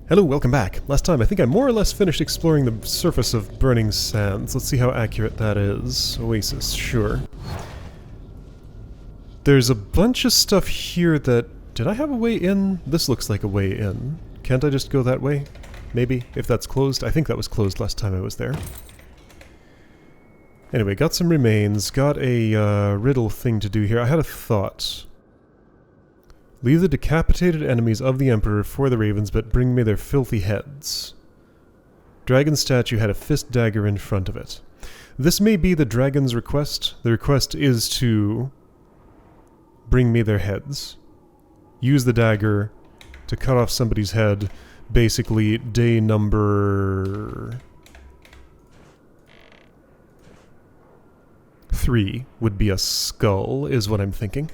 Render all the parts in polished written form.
Hello, welcome back. Last time, I think I more or less finished exploring the surface of Burning Sands. Let's see how accurate that is. Oasis, sure. There's a bunch of stuff here that... Did I have a way in? This looks like a way in. Can't I just go that way? Maybe, if that's closed. I think that was closed last time I was there. Anyway, got some remains. Got a riddle thing to do here. I had a thought. Leave the decapitated enemies of the Emperor for the ravens, but bring me their filthy heads. Dragon statue had a fist dagger in front of it. This may be the dragon's request. The request is to bring me their heads. Use the dagger to cut off somebody's head. Basically, day number 3 would be a skull, is what I'm thinking.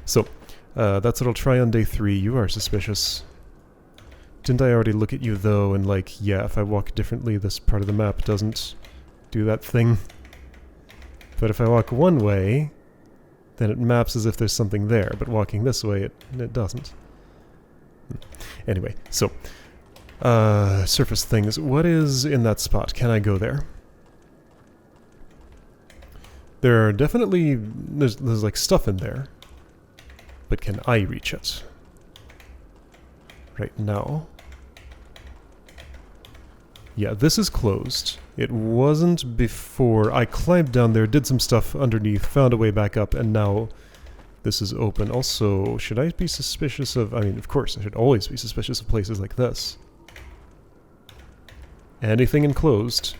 So, that's what I'll try on day 3. You are suspicious. Didn't I already look at you, though, and like, yeah, if I walk differently, this part of the map doesn't do that thing. But if I walk one way, then it maps as if there's something there, but walking this way, it doesn't. Anyway, so, surface things. What is in that spot? Can I go there? There are definitely... There's like stuff in there. But can I reach it? Right now. Yeah, this is closed. It wasn't before. I climbed down there, did some stuff underneath, found a way back up, and now this is open. Also, should I be suspicious of... I mean, of course, I should always be suspicious of places like this. Anything enclosed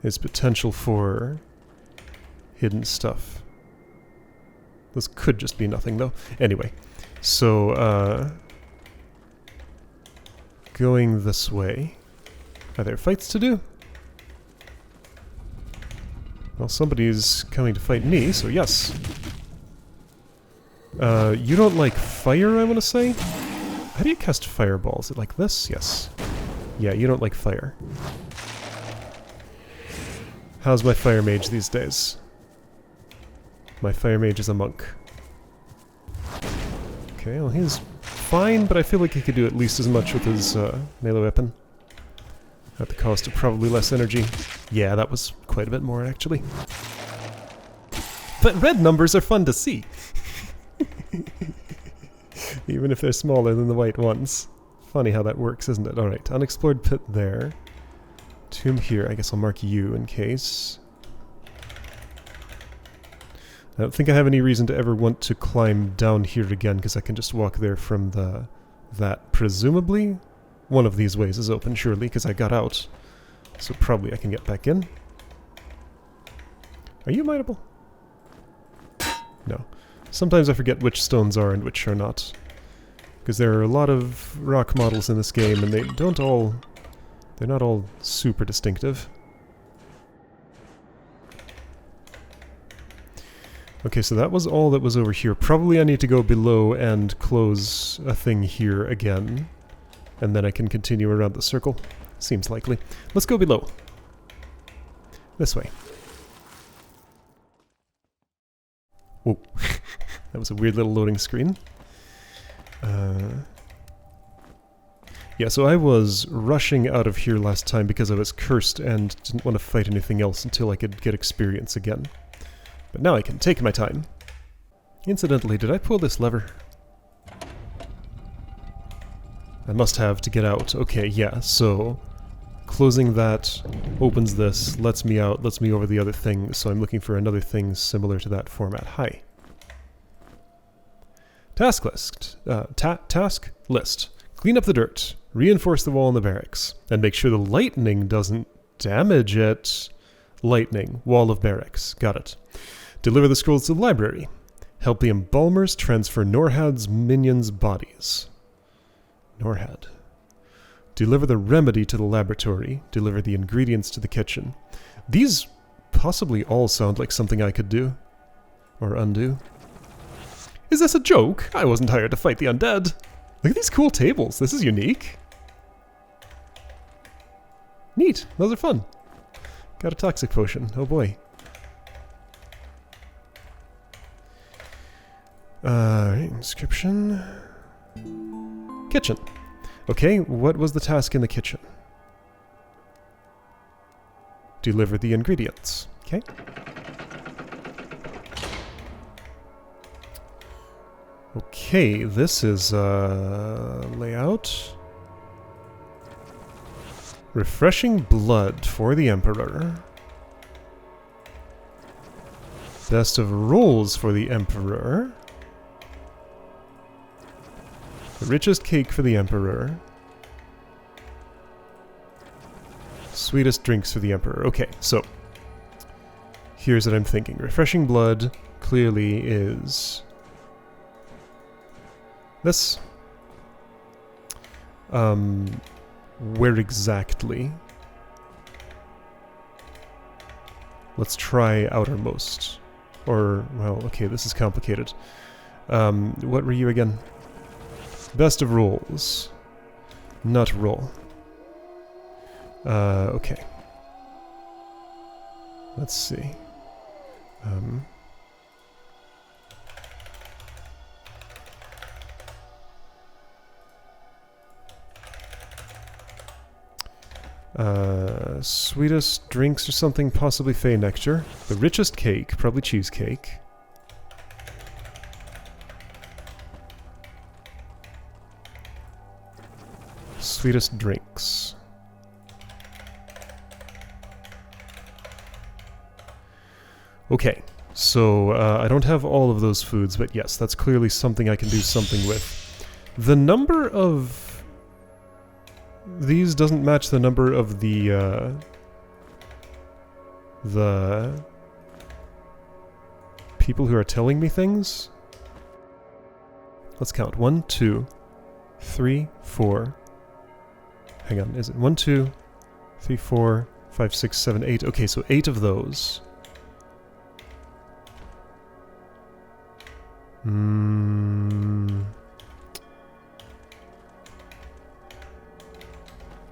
is potential for hidden stuff. This could just be nothing, though. Anyway, so, going this way. Are there fights to do? Well, somebody's coming to fight me, so yes. You don't like fire, I want to say? How do you cast fireball? Is it like this? Yes. Yeah, you don't like fire. How's my fire mage these days? My fire mage is a monk. Okay, well he's fine, but I feel like he could do at least as much with his melee weapon. At the cost of probably less energy. Yeah, that was quite a bit more, actually. But red numbers are fun to see! Even if they're smaller than the white ones. Funny how that works, isn't it? Alright, unexplored pit there. Tomb here, I guess I'll mark you in case. I don't think I have any reason to ever want to climb down here again, because I can just walk there from that. Presumably, one of these ways is open, surely, because I got out. So probably I can get back in. Are you mineable? No. Sometimes I forget which stones are and which are not. Because there are a lot of rock models in this game, and they're not all super distinctive. Okay, so that was all that was over here. Probably I need to go below and close a thing here again. And then I can continue around the circle. Seems likely. Let's go below. This way. Whoa. That was a weird little loading screen. Yeah, so I was rushing out of here last time because I was cursed and didn't want to fight anything else until I could get experience again. But now I can take my time. Incidentally, did I pull this lever? I must have to get out. Okay, yeah, so closing that opens this, lets me out, lets me over the other thing, so I'm looking for another thing similar to that format. Hi. Task list. Task list. Clean up the dirt. Reinforce the wall in the barracks. And make sure the lightning doesn't damage it. Lightning. Wall of barracks. Got it. Deliver the scrolls to the library. Help the embalmers transfer Norhad's minions' bodies. Norhad. Deliver the remedy to the laboratory. Deliver the ingredients to the kitchen. These possibly all sound like something I could do. Or undo. Is this a joke? I wasn't hired to fight the undead. Look at these cool tables. This is unique. Neat. Those are fun. Got a toxic potion. Oh boy. Inscription. Kitchen. Okay, what was the task in the kitchen? Deliver the ingredients. Okay. Okay, this is layout. Refreshing blood for the Emperor. Best of rolls for the Emperor. The richest cake for the Emperor. Sweetest drinks for the Emperor. Okay, so here's what I'm thinking. Refreshing blood clearly is this. Where exactly? Let's try outermost. Or, well, okay, this is complicated. What were you again? Best of rolls. Nut roll. Okay. Let's see. Sweetest drinks or something, possibly Fey nectar. The richest cake, probably cheesecake. Sweetest drinks. Okay, so I don't have all of those foods, but yes, that's clearly something I can do something with. The number of these doesn't match the number of the people who are telling me things. Let's count. 1, 2, 3, 4. Hang on, is it 1, 2, 3, 4, 5, 6, 7, 8? Okay, so 8 of those.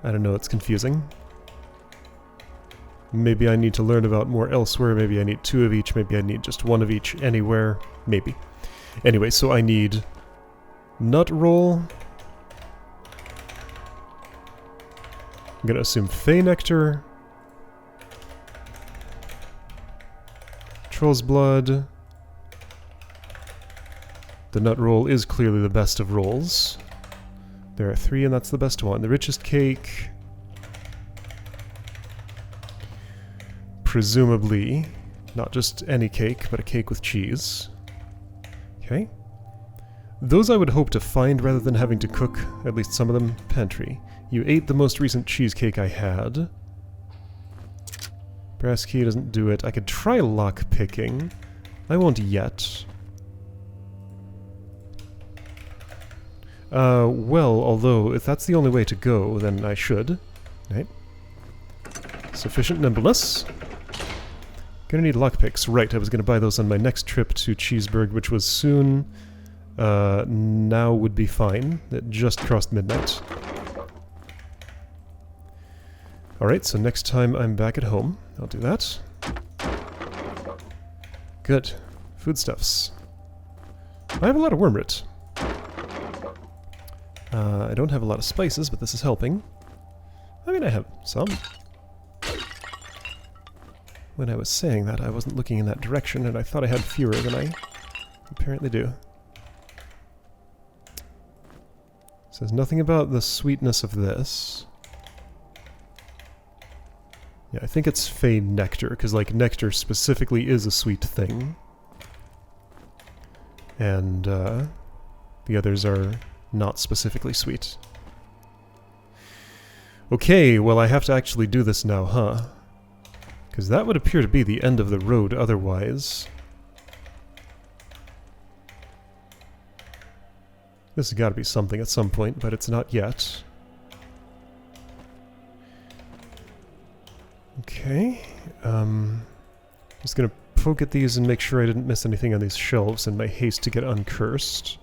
I don't know, it's confusing. Maybe I need to learn about more elsewhere, maybe I need 2 of each, maybe I need just 1 of each anywhere, maybe. Anyway, so I need nut roll. I'm gonna assume Fey nectar. Troll's blood. The nut roll is clearly the best of rolls. There are 3 and that's the best one. The richest cake. Presumably, not just any cake, but a cake with cheese. Okay. Those I would hope to find rather than having to cook, at least some of them, pantry. You ate the most recent cheesecake I had. Brass key doesn't do it. I could try lock picking. I won't yet. Well, although, if that's the only way to go, then I should. Right. Sufficient nimbleness. Gonna need lockpicks. Right, I was gonna buy those on my next trip to Cheeseburg, which was soon. Now would be fine. It just crossed midnight. Alright, so next time I'm back at home, I'll do that. Good. Foodstuffs. I have a lot of worm root. I don't have a lot of spices, but this is helping. I mean, I have some. When I was saying that, I wasn't looking in that direction, and I thought I had fewer than I apparently do. Says nothing about the sweetness of this. Yeah, I think it's Fey nectar, because, like, nectar specifically is a sweet thing. And, the others are not specifically sweet. Okay, well I have to actually do this now, huh? Because that would appear to be the end of the road otherwise. This has got to be something at some point, but it's not yet. Okay, just gonna poke at these and make sure I didn't miss anything on these shelves in my haste to get uncursed.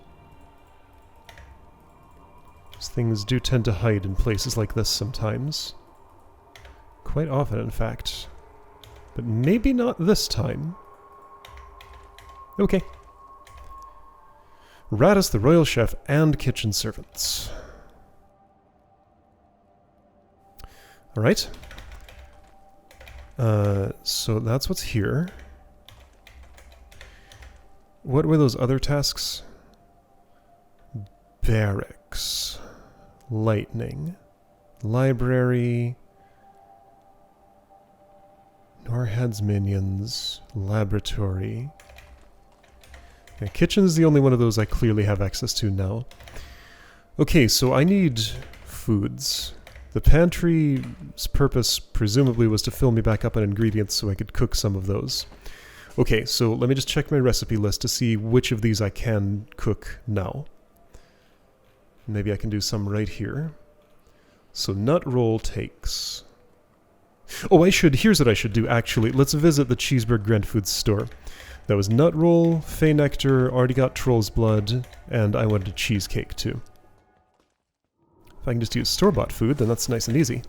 These things do tend to hide in places like this sometimes. Quite often, in fact. But maybe not this time. Okay. Radis, the royal chef, and kitchen servants. Alright. So that's what's here. What were those other tasks? Barracks. Lightning. Library. Norhead's minions. Laboratory. Yeah, kitchen's the only one of those I clearly have access to now. Okay, so I need foods. The pantry's purpose presumably was to fill me back up on ingredients so I could cook some of those. Okay, so let me just check my recipe list to see which of these I can cook now. Maybe I can do some right here. So nut roll takes... Oh, here's what I should do actually. Let's visit the Cheeseburg Grand Foods store. That was nut roll, fey nectar, already got troll's blood, and I wanted a cheesecake too. If I can just use store-bought food, then that's nice and easy.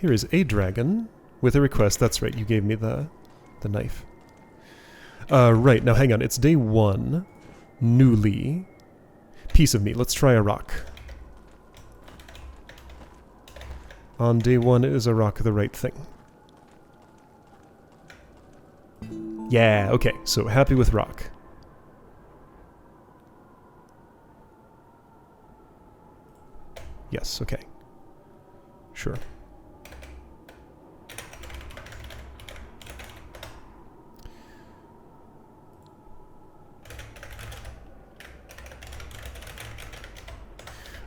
Here is a dragon with a request. That's right, you gave me the knife. Right, now hang on. It's day 1. Newly. Piece of meat. Let's try a rock. On day 1, is a rock the right thing? Yeah, okay. So happy with rock. Yes, okay. Sure.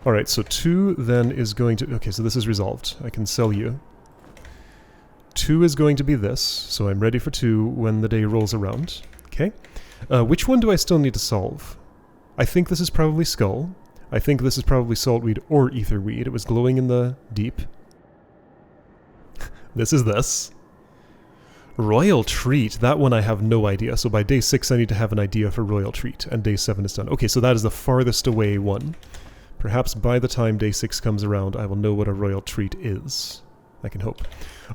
Alright, so 2 then is going to... Okay, so this is resolved. I can sell you. 2 is going to be this, so I'm ready for 2 when the day rolls around. Okay. Which one do I still need to solve? I think this is probably skull. I think this is probably saltweed or etherweed. It was glowing in the deep. This is this. Royal treat. That one I have no idea. So by day 6 I need to have an idea for royal treat, and day 7 is done. Okay, so that is the farthest away one. Perhaps by the time day 6 comes around, I will know what a royal treat is. I can hope.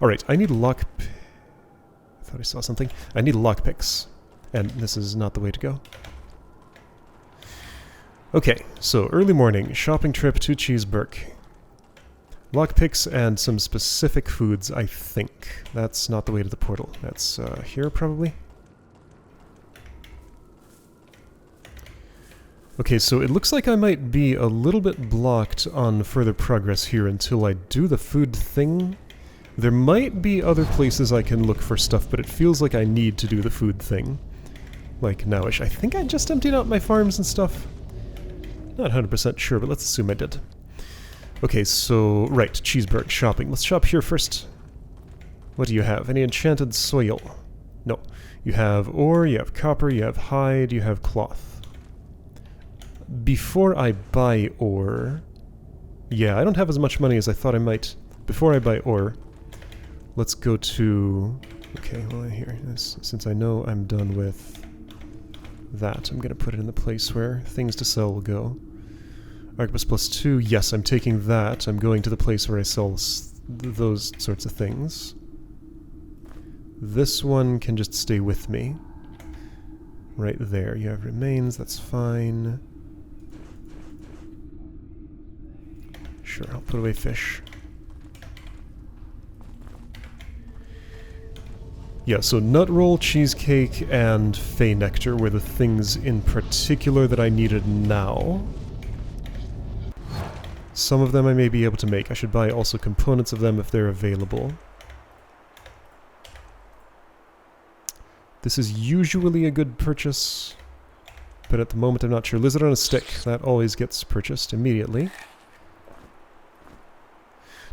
Alright, I need I thought I saw something. I need lockpicks. And this is not the way to go. Okay, so early morning, shopping trip to Cheeseburg. Lockpicks and some specific foods, I think. That's not the way to the portal. That's here, probably? Okay, so it looks like I might be a little bit blocked on further progress here until I do the food thing. There might be other places I can look for stuff, but it feels like I need to do the food thing. Like nowish. I think I just emptied out my farms and stuff. Not 100% sure, but let's assume I did. Okay, so, right, Cheeseburg, shopping. Let's shop here first. What do you have? Any enchanted soil? No. You have ore, you have copper, you have hide, you have cloth. Before I buy ore... Yeah, I don't have as much money as I thought I might. Before I buy ore, let's go to... Okay, well, here. Since I know I'm done with that, I'm going to put it in the place where things to sell will go. Arquebus plus 2. Yes, I'm taking that. I'm going to the place where I sell those sorts of things. This one can just stay with me. Right there. You have remains. That's fine. Sure, I'll put away fish. Yeah, so nut roll, cheesecake, and fey nectar were the things in particular that I needed now. Some of them I may be able to make. I should buy also components of them if they're available. This is usually a good purchase, but at the moment I'm not sure. Lizard on a stick, that always gets purchased immediately.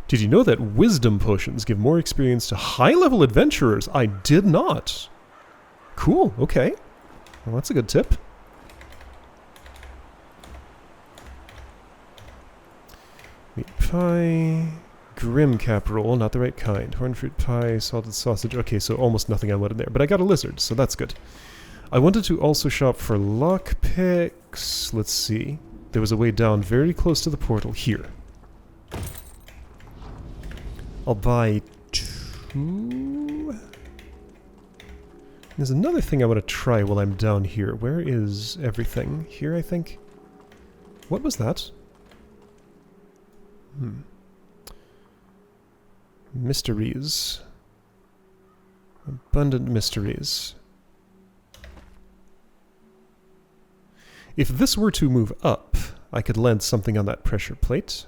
Did you know that wisdom potions give more experience to high-level adventurers? I did not. Cool, okay. Well, that's a good tip. Meat pie, grim cap roll, not the right kind. Horn fruit pie, salted sausage. Okay, so almost nothing I wanted there. But I got a lizard, so that's good. I wanted to also shop for lockpicks. Let's see. There was a way down very close to the portal here. I'll buy 2. There's another thing I want to try while I'm down here. Where is everything? Here, I think? What was that? Mysteries. Abundant mysteries. If this were to move up, I could land something on that pressure plate.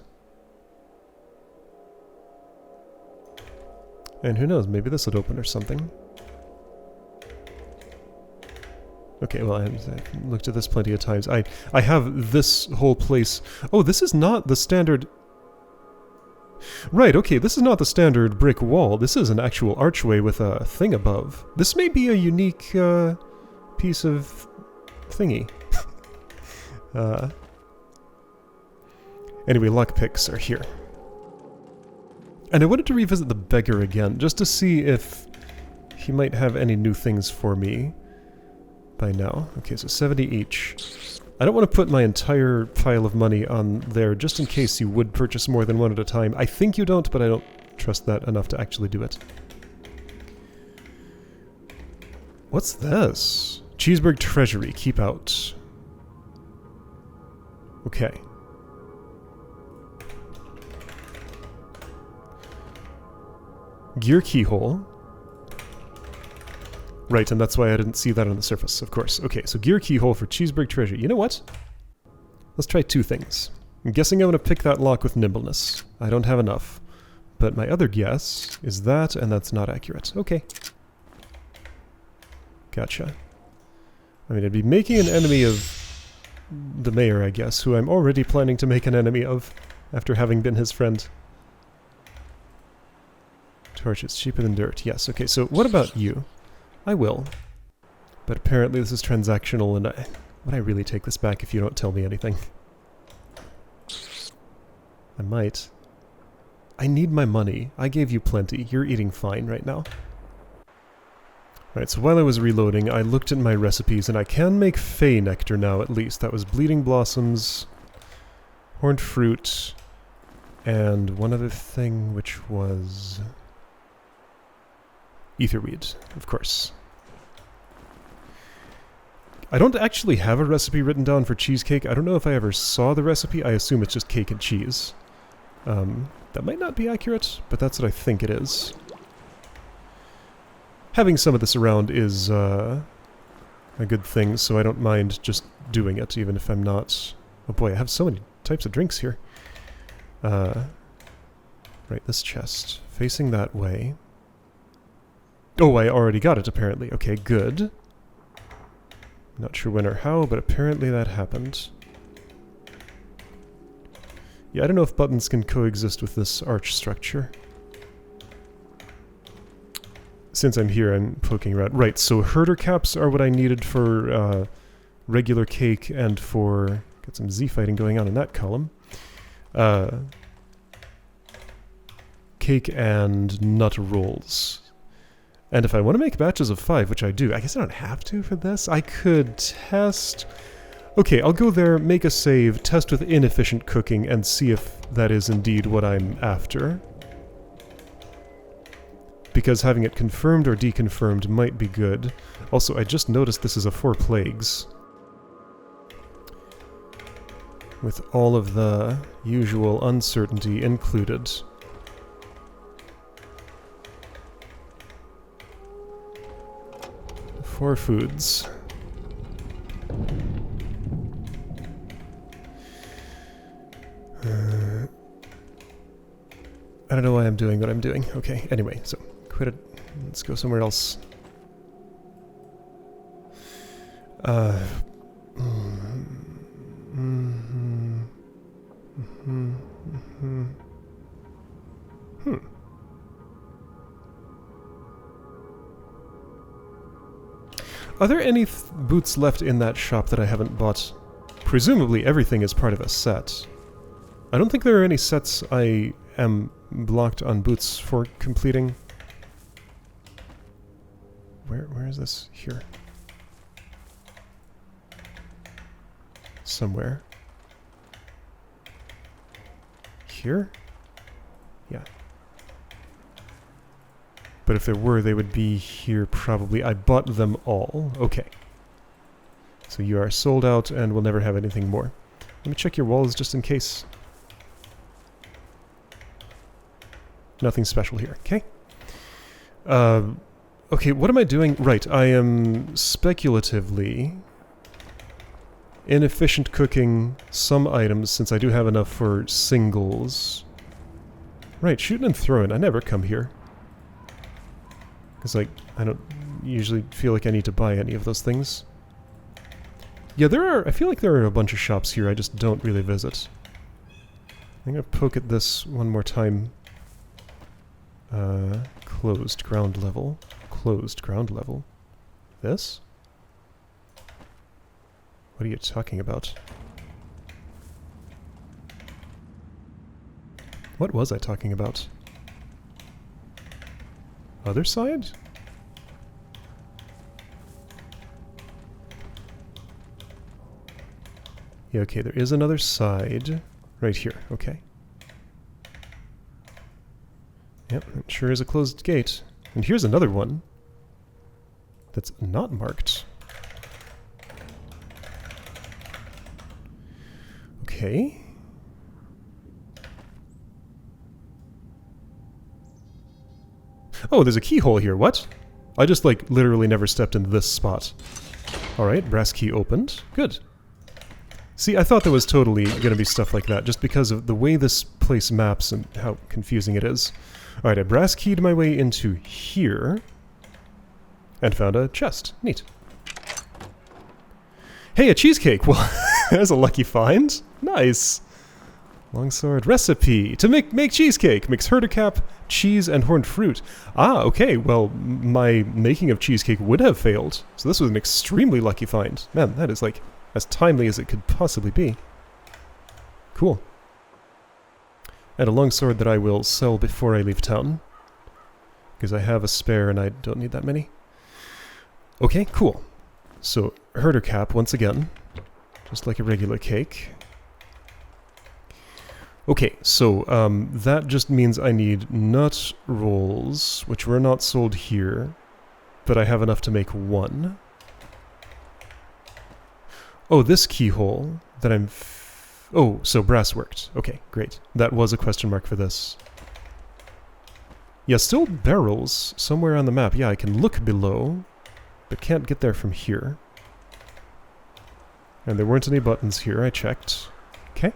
And who knows, maybe this would open or something. Okay, well, I've looked at this plenty of times. I have this whole place... Oh, this is not the standard... Right, okay, this is not the standard brick wall. This is an actual archway with a thing above. This may be a unique piece of thingy. Anyway, lockpicks are here. And I wanted to revisit the beggar again, just to see if he might have any new things for me by now. Okay, so 70 each. I don't want to put my entire pile of money on there, just in case you would purchase more than one at a time. I think you don't, but I don't trust that enough to actually do it. What's this? Cheeseburg Treasury, keep out. Okay. Gear keyhole. Right, and that's why I didn't see that on the surface, of course. Okay, so gear keyhole for Cheeseburg Treasure. You know what? Let's try two things. I'm guessing I'm going to pick that lock with nimbleness. I don't have enough. But my other guess is that, and that's not accurate. Okay. Gotcha. I mean, I'd be making an enemy of the mayor, I guess, who I'm already planning to make an enemy of after having been his friend. Torch is cheaper than dirt. Yes, okay, so what about you? I will. But apparently this is transactional, and would I really take this back if you don't tell me anything? I might. I need my money. I gave you plenty. You're eating fine right now. Right, so while I was reloading, I looked at my recipes, and I can make Fey Nectar now, at least. That was Bleeding Blossoms, Horned Fruit, and one other thing, which was... Etherweed, of course. I don't actually have a recipe written down for cheesecake. I don't know if I ever saw the recipe. I assume it's just cake and cheese. That might not be accurate, but that's what I think it is. Having some of this around is a good thing, so I don't mind just doing it, even if I'm not... Oh boy, I have so many types of drinks here. Right, this chest. Facing that way. Oh, I already got it, apparently. Okay, good. Not sure when or how, but apparently that happened. Yeah, I don't know if buttons can coexist with this arch structure. Since I'm here, I'm poking around. Right, so herder caps are what I needed for regular cake and for... Got some Z-fighting going on in that column. Cake and nut rolls. And if I want to make batches of 5, which I do, I guess I don't have to for this. I could test... Okay, I'll go there, make a save, test with inefficient cooking, and see if that is indeed what I'm after. Because having it confirmed or deconfirmed might be good. Also, I just noticed this is a 4 plagues. With all of the usual uncertainty included. For foods. I don't know why I'm doing what I'm doing. Okay, anyway, so quit it. Let's go somewhere else. Are there any boots left in that shop that I haven't bought? Presumably everything is part of a set. I don't think there are any sets I am blocked on boots for completing. Where is this? Here. Somewhere. Here? Yeah. But if there were, they would be here probably. I bought them all. Okay. So you are sold out and will never have anything more. Let me check your walls just in case. Nothing special here. Okay. Okay, what am I doing? Right, I am speculatively inefficient cooking some items since I do have enough for singles. Right, shooting and throwing. I never come here. Because, like, I don't usually feel like I need to buy any of those things. Yeah, I feel like there are a bunch of shops here I just don't really visit. I'm gonna poke at this one more time. Closed ground level. Closed ground level. This? What are you talking about? What was I talking about? Other side? Yeah, okay, there is another side. Right here, okay. Yep, it sure is a closed gate. And here's another one that's not marked. Okay. Oh, there's a keyhole here, what? I just, like, literally never stepped into this spot. Alright, brass key opened. Good. See, I thought there was totally gonna be stuff like that, just because of the way this place maps and how confusing it is. Alright, I brass keyed my way into here, and found a chest. Neat. Hey, a cheesecake! Well, there's a lucky find. Nice! Longsword recipe to make cheesecake. Mix herdercap, cheese, and horned fruit. Ah, okay, well, my making of cheesecake would have failed, so this was an extremely lucky find. Man, that is, like, as timely as it could possibly be. Cool. And a longsword that I will sell before I leave town. Because I have a spare and I don't need that many. Okay, cool. So, herder cap once again. Just like a regular cake. Okay, so that just means I need nut rolls, which were not sold here. But I have enough to make one. Oh, this keyhole that I'm... oh, so brass worked. Okay, great. That was a question mark for this. Yeah, still barrels somewhere on the map. Yeah, I can look below, but can't get there from here. And there weren't any buttons here, I checked. Okay.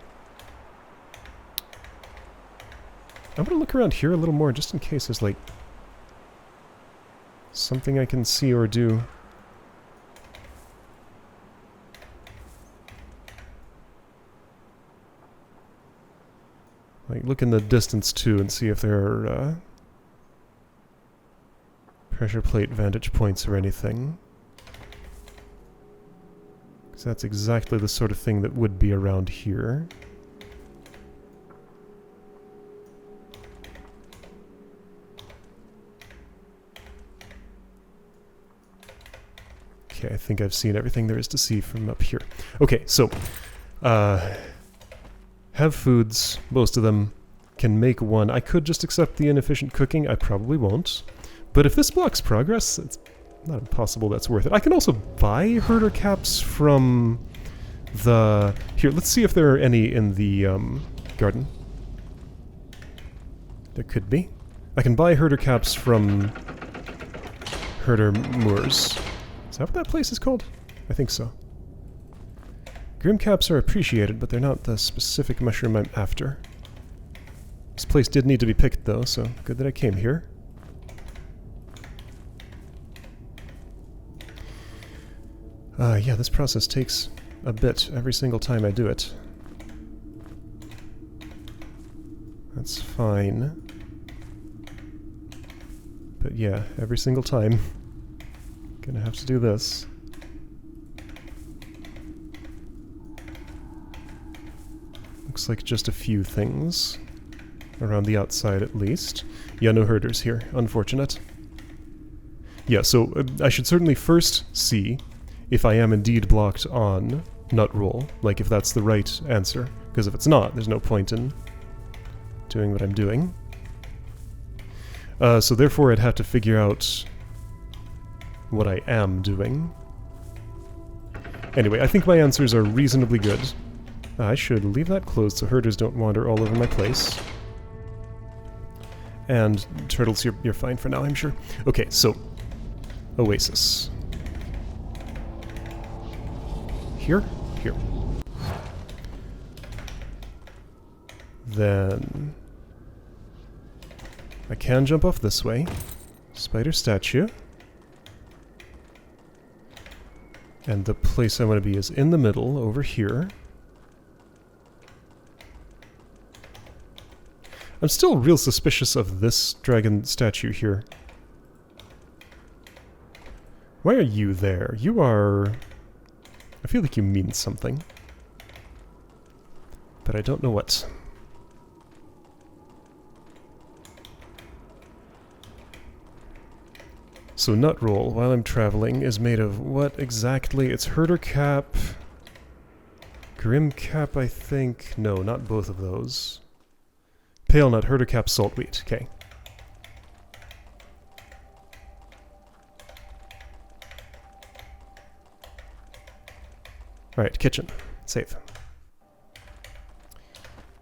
I'm gonna look around here a little more, just in case there's, like, something I can see or do. Like, look in the distance, too, and see if there are, pressure plate vantage points or anything. Because that's exactly the sort of thing that would be around here. Okay, I think I've seen everything there is to see from up here. Okay, so, have foods, most of them, can make one. I could just accept the inefficient cooking, I probably won't. But if this blocks progress, it's not impossible that's worth it. I can also buy herder caps from the... here, let's see if there are any in the garden. There could be. I can buy herder caps from Herder Moors. Is that what that place is called? I think so. Grim caps are appreciated, but they're not the specific mushroom I'm after. This place did need to be picked, though, so good that I came here. Yeah, this process takes a bit every single time I do it. That's fine. But yeah, every single time. Gonna have to do this. Looks like just a few things. Around the outside, at least. Yeah, no herders here. Unfortunate. Yeah, so I should certainly first see if I am indeed blocked on nut roll. Like, if that's the right answer. Because if it's not, there's no point in doing what I'm doing. So therefore I'd have to figure out what I am doing. Anyway, I think my answers are reasonably good. I should leave that closed so herders don't wander all over my place. And turtles, you're fine for now, I'm sure. Okay, so Oasis. Here? Here. Then I can jump off this way. Spider statue. And the place I want to be is in the middle, over here. I'm still real suspicious of this dragon statue here. Why are you there? You are... I feel like you mean something. But I don't know what. So nut roll, while I'm traveling, is made of what exactly? It's herder cap. Grim cap, I think. No, not both of those. Pale nut, herder cap, salt wheat. Okay. Alright, kitchen. Save.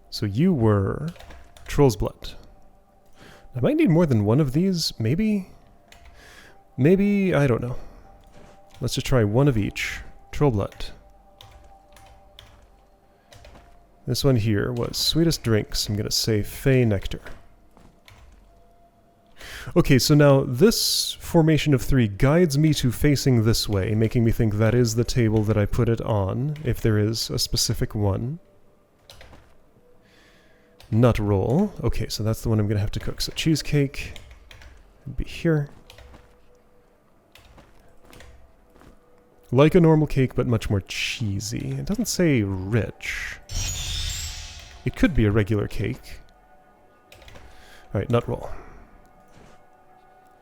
So you were troll's blood. I might need more than one of these, maybe? Maybe, I don't know. Let's just try one of each. Troll blood. This one here was sweetest drinks. I'm going to say Fey nectar. Okay, so now this formation of 3 guides me to facing this way, making me think that is the table that I put it on, if there is a specific one. Nut roll. Okay, so that's the one I'm going to have to cook. So cheesecake would be here. Like a normal cake, but much more cheesy. It doesn't say rich. It could be a regular cake. Alright, nut roll.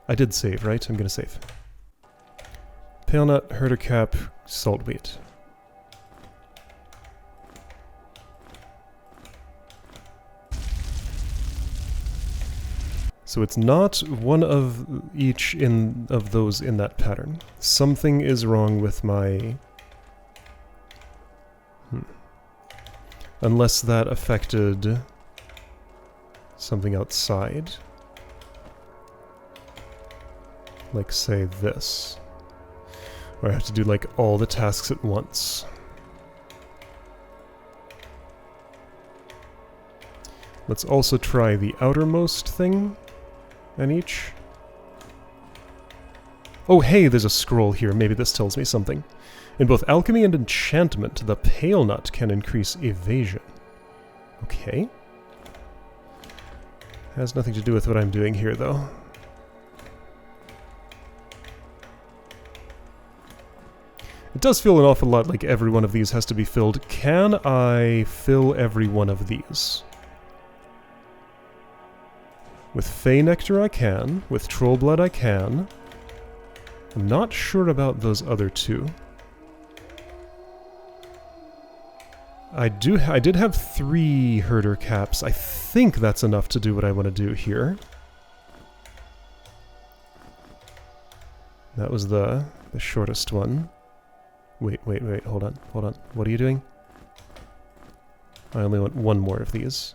I did save, right? I'm gonna save. Pale nut, herder cap, salt wheat. So it's not one of each of those in that pattern. Something is wrong with my... Unless that affected something outside. Like, say, this. Or I have to do, like, all the tasks at once. Let's also try the outermost thing on each. Oh, hey, there's a scroll here. Maybe this tells me something. In both alchemy and enchantment, the pale nut can increase evasion. Okay. Has nothing to do with what I'm doing here, though. It does feel an awful lot like every one of these has to be filled. Can I fill every one of these? With Fey Nectar I can. With Troll Blood I can. I'm not sure about those other two. I did have 3 herder caps. I think that's enough to do what I want to do here. That was the shortest one. Wait, hold on. What are you doing? I only want one more of these.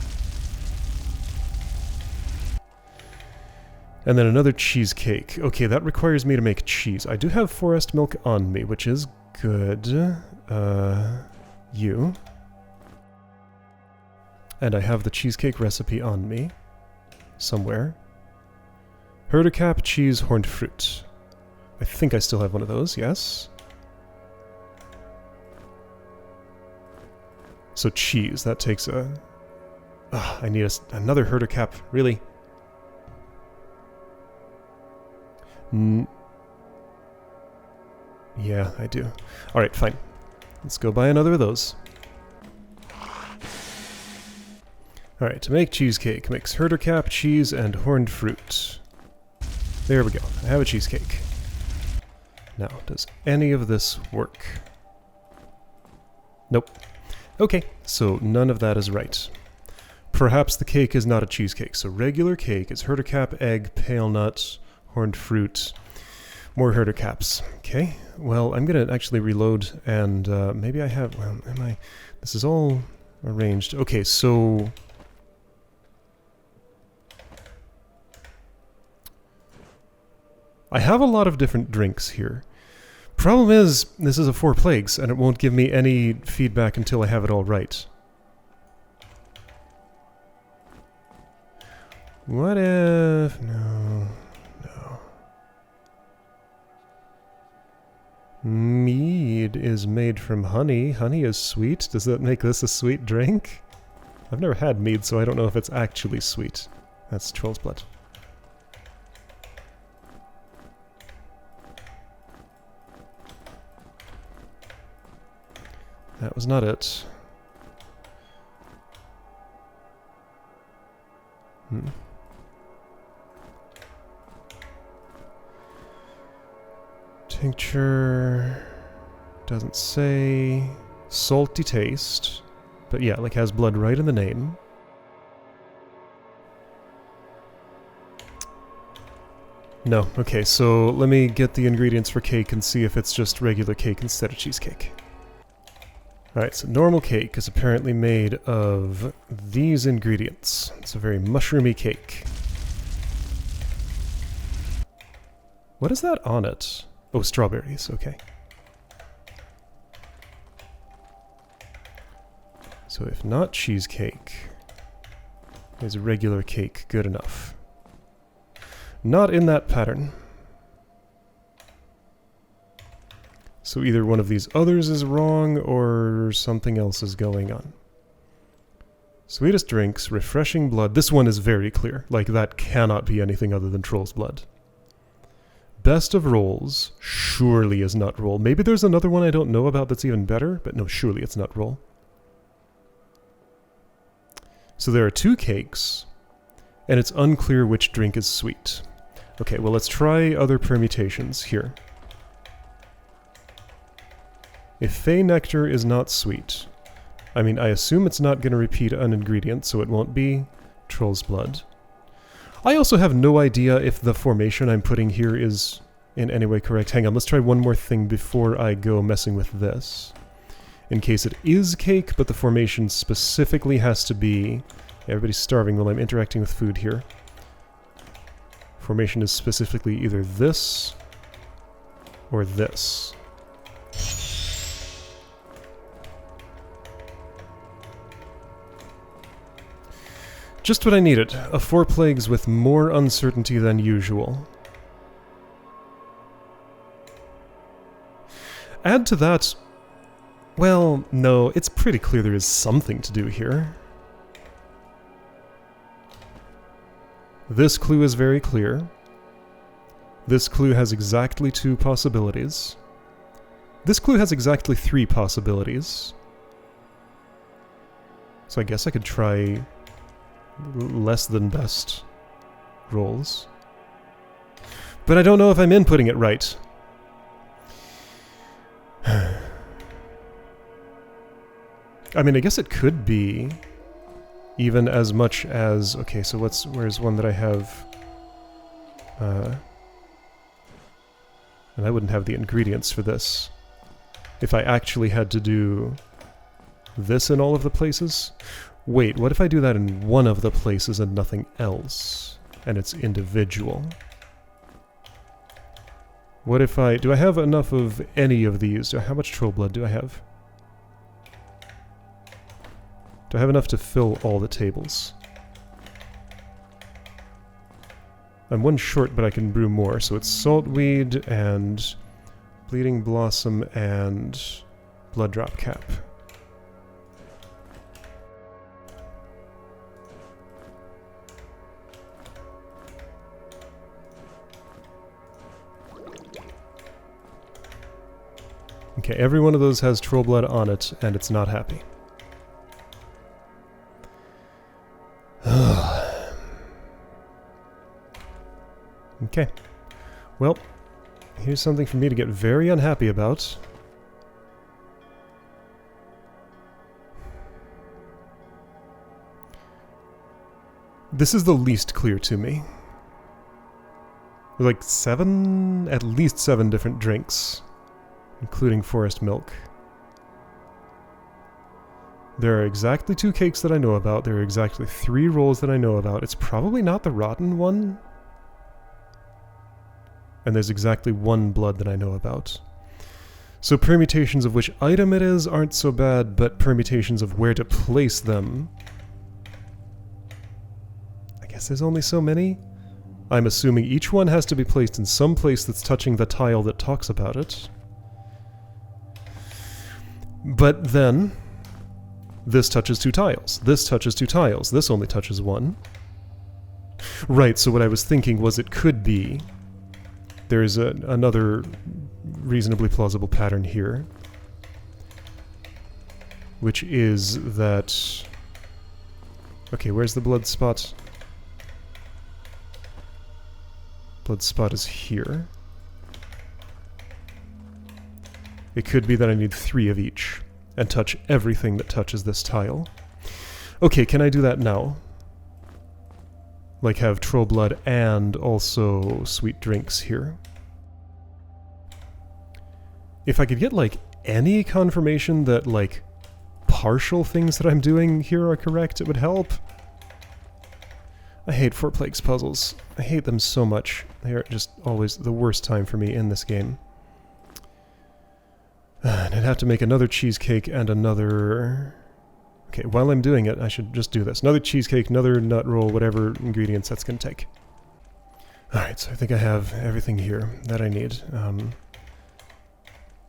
And then another cheesecake. Okay, that requires me to make cheese. I do have forest milk on me, which is good. You. And I have the cheesecake recipe on me. Somewhere. Herder cap, cheese, horned fruit. I think I still have one of those, yes? So cheese, that takes a... I need another herder cap, really? Yeah, I do. Alright, fine. Let's go buy another of those. Alright, to make cheesecake, mix herder cap, cheese, and horned fruit. There we go. I have a cheesecake. Now, does any of this work? Nope. Okay, so none of that is right. Perhaps the cake is not a cheesecake. So regular cake is herder cap, egg, pale nut, horned fruit, more herder caps. Okay, well, I'm going to actually reload, and maybe I have... Well, am I... This is all arranged. Okay, so... I have a lot of different drinks here. Problem is, this is a 4 plagues, and it won't give me any feedback until I have it all right. What if... No. Mead is made from honey. Honey is sweet. Does that make this a sweet drink? I've never had mead, so I don't know if it's actually sweet. That's troll's blood. That was not it. Tincture doesn't say. Salty taste, but yeah, like has blood right in the name. No, okay, so let me get the ingredients for cake and see if it's just regular cake instead of cheesecake. Alright, so normal cake is apparently made of these ingredients. It's a very mushroomy cake. What is that on it? Oh, strawberries, okay. So if not cheesecake, is regular cake good enough? Not in that pattern. So either one of these others is wrong, or something else is going on. Sweetest drinks, refreshing blood. This one is very clear. Like, that cannot be anything other than troll's blood. Best of rolls, surely is not roll. Maybe there's another one I don't know about that's even better, but no, surely it's not roll. So there are 2 cakes, and it's unclear which drink is sweet. Okay, well let's try other permutations here. If Fey Nectar is not sweet, I mean, I assume it's not going to repeat an ingredient, so it won't be troll's blood. I also have no idea if the formation I'm putting here is in any way correct. Hang on, let's try one more thing before I go messing with this. In case it is cake, but the formation specifically has to be... Everybody's starving while I'm interacting with food here. Formation is specifically either this or this. Just what I needed. A 4 plagues with more uncertainty than usual. Add to that... Well, no, it's pretty clear there is something to do here. This clue is very clear. This clue has exactly 2 possibilities. This clue has exactly 3 possibilities. So I guess I could try less than best rolls. But I don't know if I'm inputting it right. I mean, I guess it could be even as much as... Okay, so where's one that I have... and I wouldn't have the ingredients for this. If I actually had to do this in all of the places? Wait, what if I do that in one of the places and nothing else? And it's individual. What if I... Do I have enough of any of these? How much troll blood do I have? Do I have enough to fill all the tables? I'm 1 short, but I can brew more. So it's saltweed and bleeding blossom and blood drop cap. Okay, every one of those has troll blood on it, and it's not happy. Okay. Well, here's something for me to get very unhappy about. This is the least clear to me. Like 7, at least 7 different drinks, including forest milk. There are exactly 2 cakes that I know about. There are exactly 3 rolls that I know about. It's probably not the rotten one. And there's exactly one blood that I know about. So permutations of which item it is aren't so bad, but permutations of where to place them... I guess there's only so many? I'm assuming each one has to be placed in some place that's touching the tile that talks about it. But then, this touches 2 tiles, this touches 2 tiles, this only touches 1. Right, so what I was thinking was it could be... There's another reasonably plausible pattern here, which is that... Okay, where's the blood spot? Blood spot is here. It could be that I need 3 of each, and touch everything that touches this tile. Okay, can I do that now? Like have troll blood and also sweet drinks here. If I could get, like, any confirmation that, like, partial things that I'm doing here are correct, it would help. I hate 4 Plagues puzzles. I hate them so much. They are just always the worst time for me in this game. And I'd have to make another cheesecake and another... Okay, while I'm doing it, I should just do this. Another cheesecake, another nut roll, whatever ingredients that's going to take. Alright, so I think I have everything here that I need.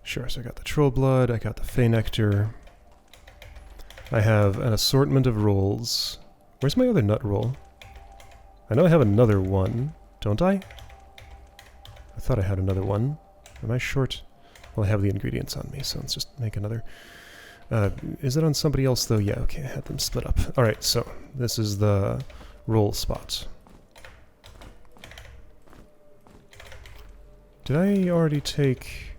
Sure, so I got the troll blood, I got the fey nectar. I have an assortment of rolls. Where's my other nut roll? I know I have another one, don't I? I thought I had another one. Am I short? Well, I have the ingredients on me, so let's just make another. Is it on somebody else, though? Yeah, okay, I had them split up. Alright, so this is the roll spot. Did I already take...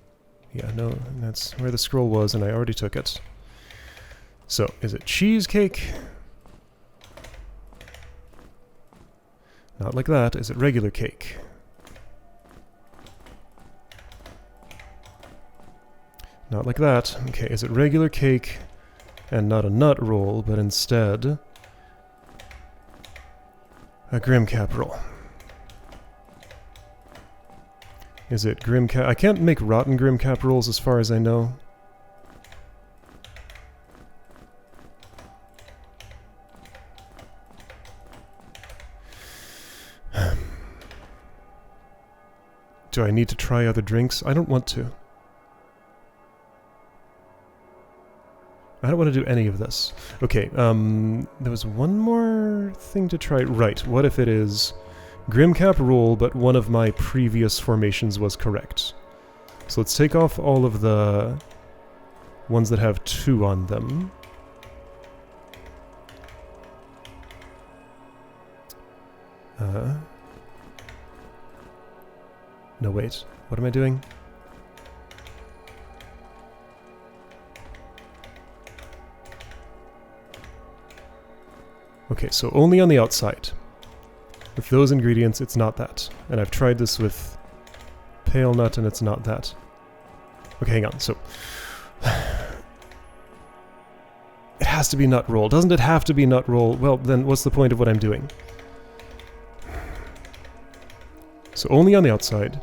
Yeah, no, that's where the scroll was, and I already took it. So, is it cheesecake? Not like that. Is it regular cake? Not like that. Okay, is it regular cake and not a nut roll, but instead a Grimcap roll? Is it Grimcap? I can't make rotten Grimcap rolls as far as I know. Do I need to try other drinks? I don't want to. I don't want to do any of this. Okay, there was one more thing to try. Right, what if it is Grimcap roll, but one of my previous formations was correct? So let's take off all of the ones that have 2 on them. No, wait. What am I doing? Okay, so only on the outside. With those ingredients, it's not that. And I've tried this with pale nut, and it's not that. Okay, hang on. So it has to be nut roll. Doesn't it have to be nut roll? Well, then what's the point of what I'm doing? So only on the outside.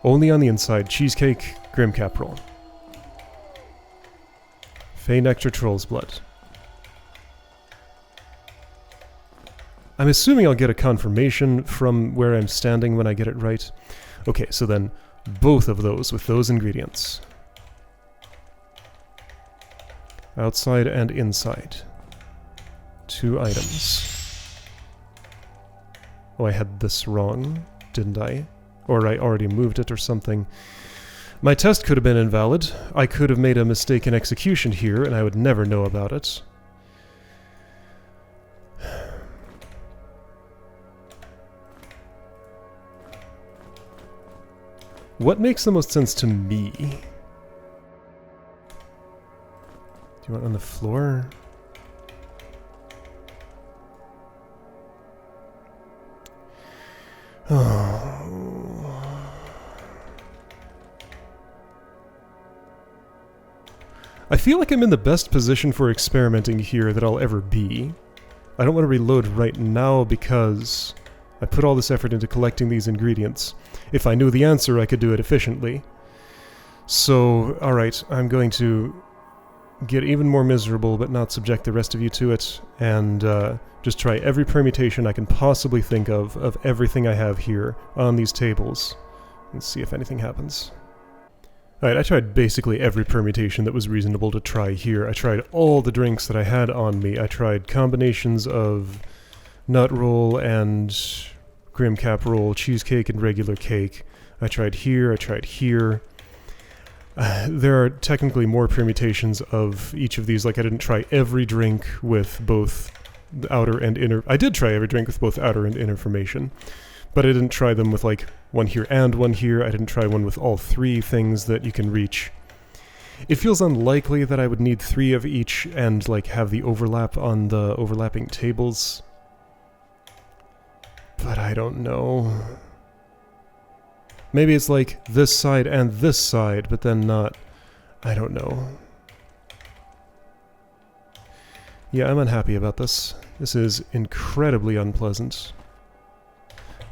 Only on the inside. Cheesecake, Grimcap roll. Fey nectar, troll's blood. I'm assuming I'll get a confirmation from where I'm standing when I get it right. Okay, so then both of those with those ingredients. Outside and inside. 2 items. Oh, I had this wrong, didn't I? Or I already moved it or something. My test could have been invalid. I could have made a mistake in execution here, and I would never know about it. What makes the most sense to me? Do you want it on the floor? Oh. I feel like I'm in the best position for experimenting here that I'll ever be. I don't want to reload right now because I put all this effort into collecting these ingredients. If I knew the answer, I could do it efficiently. So, alright, I'm going to get even more miserable, but not subject the rest of you to it, and just try every permutation I can possibly think of everything I have here on these tables. Let's see if anything happens. Alright, I tried basically every permutation that was reasonable to try here. I tried all the drinks that I had on me. I tried combinations of nut roll and graham cap roll, cheesecake and regular cake. I tried here, I tried here. There are technically more permutations of each of these. Like, I didn't try every drink with both the outer and inner... I did try every drink with both outer and inner formation, but I didn't try them with, like, one here and one here. I didn't try one with all three things that you can reach. It feels unlikely that I would need 3 of each and, like, have the overlap on the overlapping tables. But I don't know. Maybe it's like this side and this side, but then not. I don't know. Yeah, I'm unhappy about this. This is incredibly unpleasant.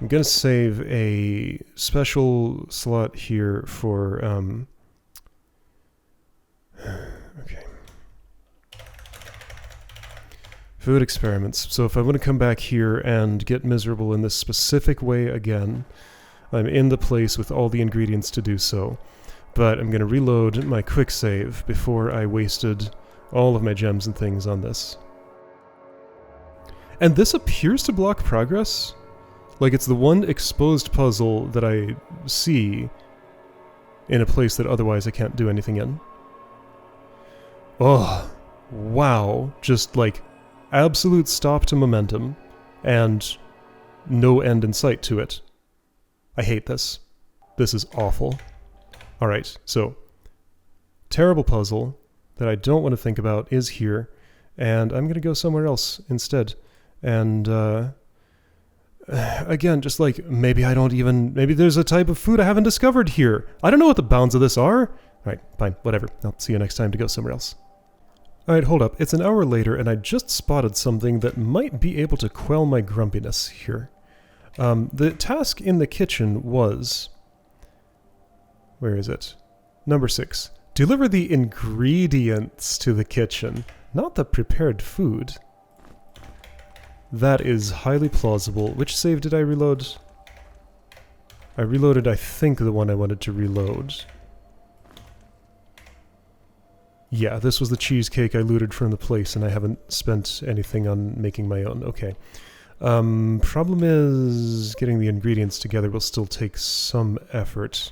I'm gonna save a special slot here for, okay. Food experiments. So if I want to come back here and get miserable in this specific way again, I'm in the place with all the ingredients to do so, but I'm going to reload my quick save before I wasted all of my gems and things on this. And this appears to block progress? Like, it's the one exposed puzzle that I see in a place that otherwise I can't do anything in. Oh, wow. Just, like, absolute stop to momentum, and no end in sight to it. I hate this. This is awful. Alright, so, terrible puzzle that I don't want to think about is here, and I'm going to go somewhere else instead. And, again, just like, maybe there's a type of food I haven't discovered here. I don't know what the bounds of this are. Alright, fine, whatever. I'll see you next time to go somewhere else. Alright, hold up. It's an hour later, and I just spotted something that might be able to quell my grumpiness here. The task in the kitchen was... Where is it? Number 6. Deliver the ingredients to the kitchen, not the prepared food. That is highly plausible. Which save did I reload? I reloaded, I think, the one I wanted to reload. Yeah, this was the cheesecake I looted from the place, and I haven't spent anything on making my own. Okay. Problem is, getting the ingredients together will still take some effort.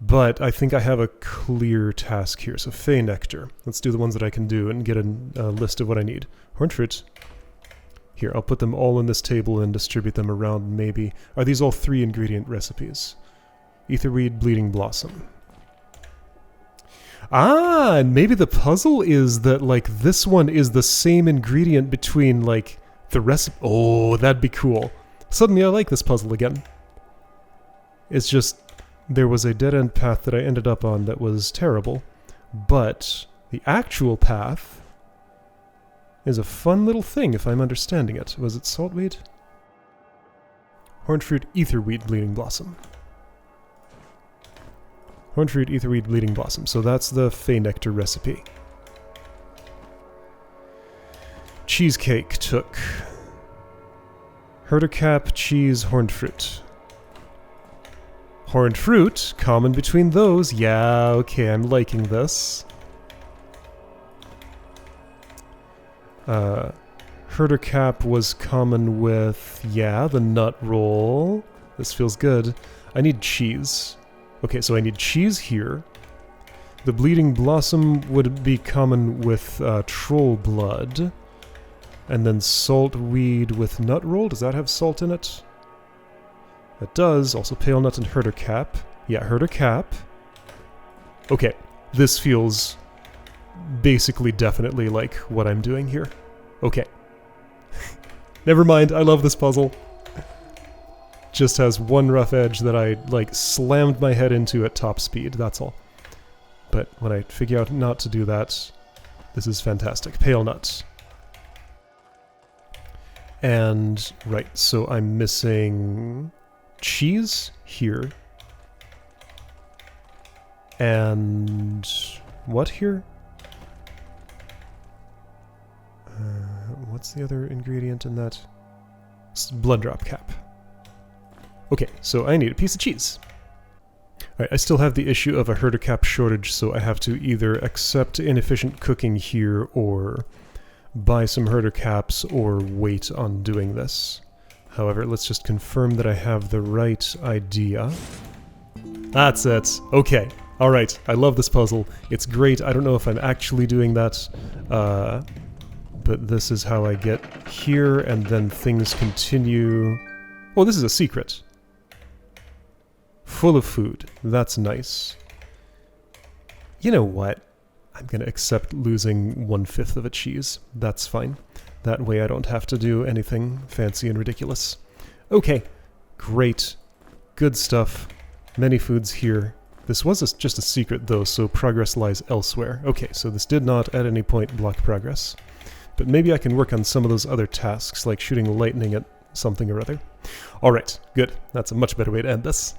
But I think I have a clear task here. So, Fey Nectar. Let's do the ones that I can do and get a list of what I need. Horn fruit. Here, I'll put them all on this table and distribute them around, maybe. Are these all 3 ingredient recipes? Etherweed, Bleeding Blossom. Ah, and maybe the puzzle is that, like, this one is the same ingredient between, like, the recipe. Oh, that'd be cool. Suddenly I like this puzzle again. It's just, there was a dead-end path that I ended up on that was terrible, but the actual path is a fun little thing if I'm understanding it. Was it saltweed? Hornfruit, etherweed, bleeding blossom. Hornfruit, etherweed, bleeding blossom. So that's the Fey Nectar recipe. Cheesecake took herder cap, cheese, horned fruit. Horned fruit, common between those. Yeah, okay, I'm liking this. Herder cap was common with, yeah, the nut roll. This feels good. I need cheese. Okay, so I need cheese here. The bleeding blossom would be common with troll blood. And then saltweed with nut roll. Does that have salt in it? It does. Also pale nut and herder cap. Yeah, herder cap. Okay, this feels basically definitely like what I'm doing here. Okay. Never mind, I love this puzzle. Just has one rough edge that I, like, slammed my head into at top speed, that's all. But when I figure out not to do that, this is fantastic. Pale nut. And, right, so I'm missing cheese here. And what here? What's the other ingredient in that? Blood drop cap. Okay, so I need a piece of cheese. Alright, I still have the issue of a herder cap shortage, so I have to either accept inefficient cooking here or buy some herder caps or wait on doing this. However, let's just confirm that I have the right idea. That's it. Okay. Alright, I love this puzzle. It's great. I don't know if I'm actually doing that, but this is how I get here, and then things continue. Oh, this is a secret. Full of food. That's nice. You know what? I'm gonna accept losing 1/5 of a cheese. That's fine. That way I don't have to do anything fancy and ridiculous. Okay. Great. Good stuff. Many foods here. This was just a secret though, so progress lies elsewhere. Okay, so this did not at any point block progress. But maybe I can work on some of those other tasks, like shooting lightning at something or other. Alright, good. That's a much better way to end this.